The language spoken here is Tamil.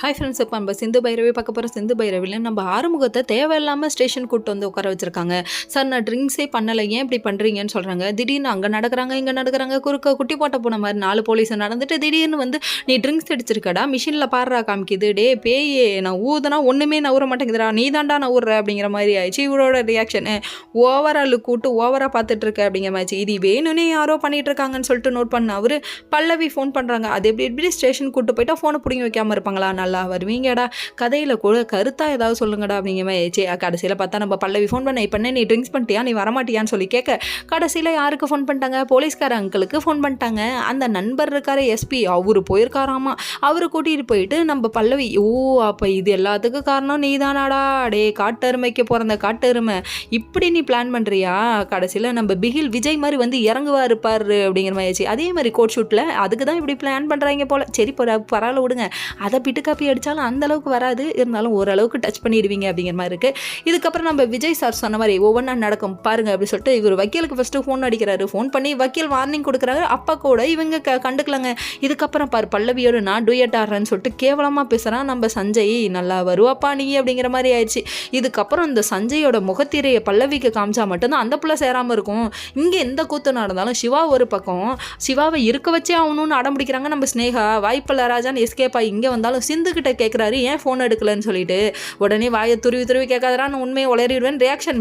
ஹாய் ஃப்ரெண்ட்ஸ், இப்போ நம்ம சிந்து பைரவி பார்க்க போகிற. சிந்து பைரவியில் நம்ம ஆறுமுகத்தை தேவையில்லாமல் ஸ்டேஷன் கூப்பிட்டு வந்து உட்கார வச்சிருக்காங்க. சார், நான் ட்ரிங்க்ஸே பண்ணலை, ஏன் இப்படி பண்ணுறீங்கன்னு சொல்கிறாங்க. திடீர்னு அங்கே நடக்கிறாங்க, இங்கே நடக்கிறாங்க, குறுக்க குட்டி போட்ட போன மாதிரி 4 போலீஸ் நடந்துட்டு திடீர்னு வந்து நீ ட்ரிங்க்ஸ் அடிச்சிருக்கடா, மிஷினில் பாடுறா காமிக்குது, டே பேயே நான் ஊதுனா ஒன்றுமே நவுற மாட்டேங்குதுடா, நீ தாண்டா நவுற அப்படிங்கிற மாதிரி ஆயிடுச்சு. இவரோட ரியாக்ஷனு ஓவரால் கூட்டு ஓவராக பார்த்துட்டு இருக்க அப்படிங்கிற மாதிரி. இது வேணும்னே யாரோ பண்ணிட்டு இருக்காங்கன்னு சொல்லிட்டு நோட் பண்ண அவர் பல்லவி ஃபோன் பண்ணுறாங்க. அது எப்படி ஸ்டேஷன் கூட்டு போயிட்டா ஃபோனை பிடிங்கி வைக்காமல் இருப்பாங்களா? நல்லா வருவீங்கடா, கதையில் கூட கருத்தாக ஏதாவது சொல்லுங்கடா அப்படிங்கிற மாதிரி. கடைசியில் பார்த்தா நம்ம பல்லவி ஃபோன் பண்ண, இப்போ நீ ட்ரிங்க்ஸ் பண்ணிட்டியா, நீ வரமாட்டியான்னு சொல்லி கேட்க, கடைசியில் யாருக்கு ஃபோன் பண்ணிட்டாங்க? போலீஸ்கார அங்கிளுக்கு ஃபோன் பண்ணிட்டாங்க. அந்த நண்பர் இருக்காரு எஸ்பி, அவரு போயிருக்காராமா. அவரு கூட்டிகிட்டு போயிட்டு நம்ம பல்லவி, ஓ அப்போ இது எல்லாத்துக்கும் காரணம் நீ தானாடா, டே காட்டெருமைக்கு பிறந்த காட்டெருமை, இப்படி நீ பிளான் பண்ணுறியா? கடைசியில் நம்ம பிகில் விஜய் மாதிரி வந்து இறங்குவா இருப்பார் அப்படிங்கிற மாதிரி. அதே மாதிரி கோட் ஷூட்டில் அதுக்கு தான் இப்படி பிளான் பண்ணுறாங்க போல். சரி பரவாயில்ல விடுங்க, அதை பிட்டு காப்பி அடித்தாலும் அந்த அளவுக்கு வராது, இருந்தாலும் ஓரளவுக்கு டச் பண்ணிடுவீங்க அப்படிங்கிற மாதிரி இருக்குது. இதுக்கப்புறம் நம்ம விஜய் சார் சொன்ன மாதிரி ஒவ்வொன்றா நடக்கும் பாருங்க அப்படின்னு சொல்லிட்டு இவர் வக்கீலுக்கு ஃபஸ்ட்டு ஃபோன் அடிக்கிறாரு. ஃபோன் பண்ணி வக்கீல் வார்னிங் கொடுக்குறாரு. அப்பா கூட இவங்க கண்டுக்கலாங்க. இதுக்கப்புறம் பல்லவியோடு நான் டூயட் ஆடுறேன்னு சொல்லிட்டு கேவலமாக பேசுகிறான் நம்ம சஞ்சய். நல்லா வருவாப்பா நீ அப்படிங்கிற மாதிரி ஆயிடுச்சு. இதுக்கப்புறம் இந்த சஞ்சயோட முகத்திரையை பல்லவிக்கு காமிச்சா மட்டும்தான் அந்த பிள்ளை சேராமல் இருக்கும். இங்கே எந்த கூத்து நடந்தாலும் சிவா ஒரு பக்கம், சிவாவை இருக்க வச்சே ஆகணும்னு அடம்பிடிக்கிறாங்க நம்ம ஸ்னேகா. வாய்ப்பில்லை ராஜான்னு எஸ்கேப் ஆகி இங்கே வந்தாலும் சிந்துக்கிட்ட கேட்குறாரு ஏன் ஃபோன் எடுக்கலன்னு சொல்லிட்டு. உடனே வாயை துருவி கேட்காதரா, நான் உண்மையை உளறிடுவேன் ரியாக்ஷன்